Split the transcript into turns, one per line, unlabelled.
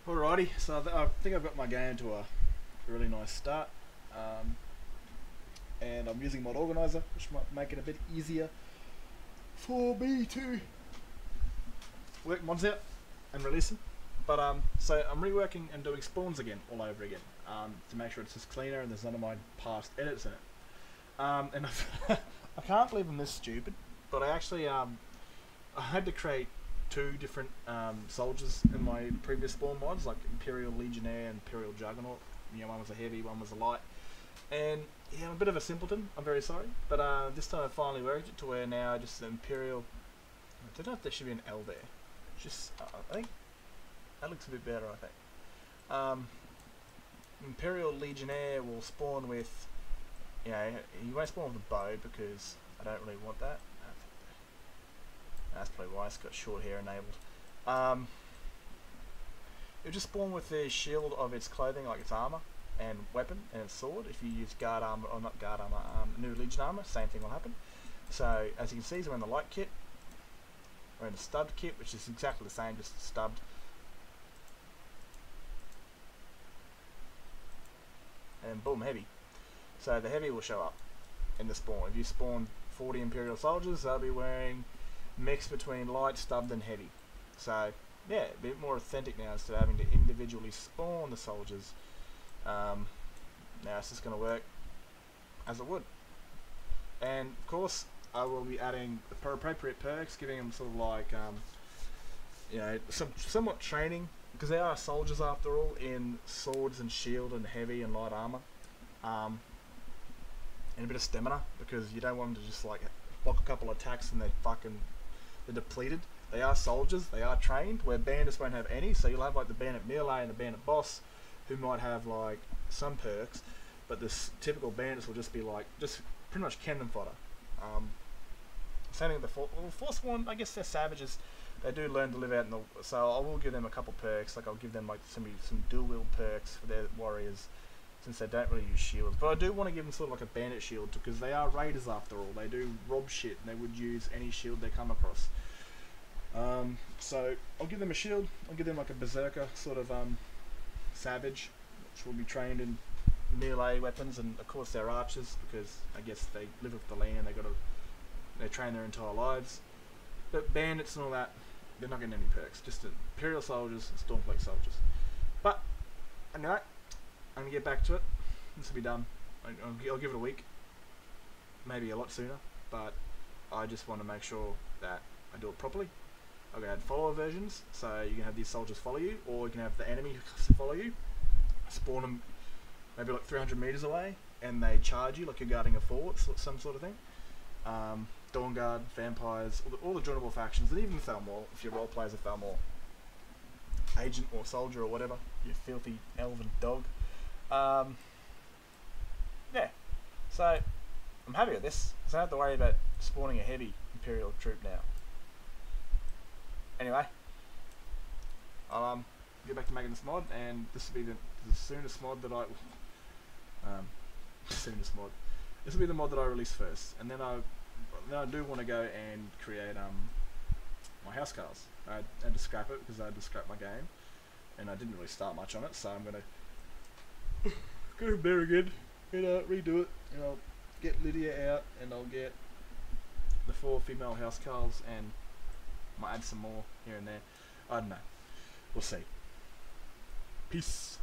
Alrighty, so I think I've got my game to a really nice start, and I'm using Mod Organizer, which might make it a bit easier for me to work mods out and release them. But so I'm reworking and doing spawns again, all over again, to make sure it's just cleaner and there's none of my past edits in it. And I can't believe I'm this stupid, but I actually I had to create two different soldiers in my previous spawn mods, like Imperial Legionnaire and Imperial Juggernaut. You know, one was a heavy, one was a light. And yeah, I'm a bit of a simpleton, I'm very sorry. But this time I finally worked it to where now just the Imperial... I don't know if there should be an L there. Just, I think that looks a bit better, I think. Imperial Legionnaire will spawn with... You know, he won't spawn with a bow because I don't really want that. That's probably why it's got short hair enabled. It'll just spawn with the shield of its clothing, like its armor and weapon and its sword. If you use guard armor, or not guard armor, new Legion armor, same thing will happen. So as you can see, we're in the light kit. We're in the stubbed kit, which is exactly the same, just stubbed. And boom, heavy. So the heavy will show up in the spawn. If you spawn 40 Imperial soldiers, they'll be wearing mix between light, stubbed and heavy. So yeah, a bit more authentic now instead of having to individually spawn the soldiers. Now it's just going to work as it would. And of course I will be adding the appropriate perks, giving them sort of like you know, somewhat training, because they are soldiers after all, in swords and shield and heavy and light armor, and a bit of stamina, because you don't want them to just like block a couple of attacks and they're depleted. They are soldiers, they are trained, where bandits won't have any, so you'll have like the bandit melee and the bandit boss who might have like some perks, but this typical bandits will just be like, just pretty much cannon fodder. Same thing with the force one, I guess they're savages, they do learn to live out in the, so I will give them a couple perks, like I'll give them like some dual wield perks for their warriors, since they don't really use shields. But I do want to give them sort of like a bandit shield, because they are raiders after all. They do rob shit and they would use any shield they come across. So I'll give them a shield, I'll give them like a berserker sort of savage, which will be trained in melee weapons, and of course they're archers, because I guess they live with the land, they train their entire lives. But bandits and all that, they're not getting any perks, just Imperial soldiers and Stormcloak soldiers. But anyway, I'm going to get back to it. This will be done. I'll give it a week. Maybe a lot sooner. But I just want to make sure that I do it properly. I'm going to add follower versions. So you can have these soldiers follow you. Or you can have the enemy follow you. Spawn them maybe like 300 meters away. And they charge you like you're guarding a fort. Some sort of thing. Dawn Guard, vampires, all the joinable factions. And even Thalmor, if your role plays a Thalmor agent or soldier or whatever. You filthy elven dog. Yeah, so I'm happy with this, because I don't have to worry about spawning a heavy Imperial troop now. Anyway, I'll get back to making this mod, and this will be the soonest mod that I this will be the mod that I release first, and then I do want to go and create my housecarls. I had to scrap it because I had to scrap my game, and I didn't really start much on it, so I'm gonna go there again and redo it, and I'll get Lydia out, and I'll get the 4 female housecarls, and might add some more here and there. I don't know. We'll see. Peace.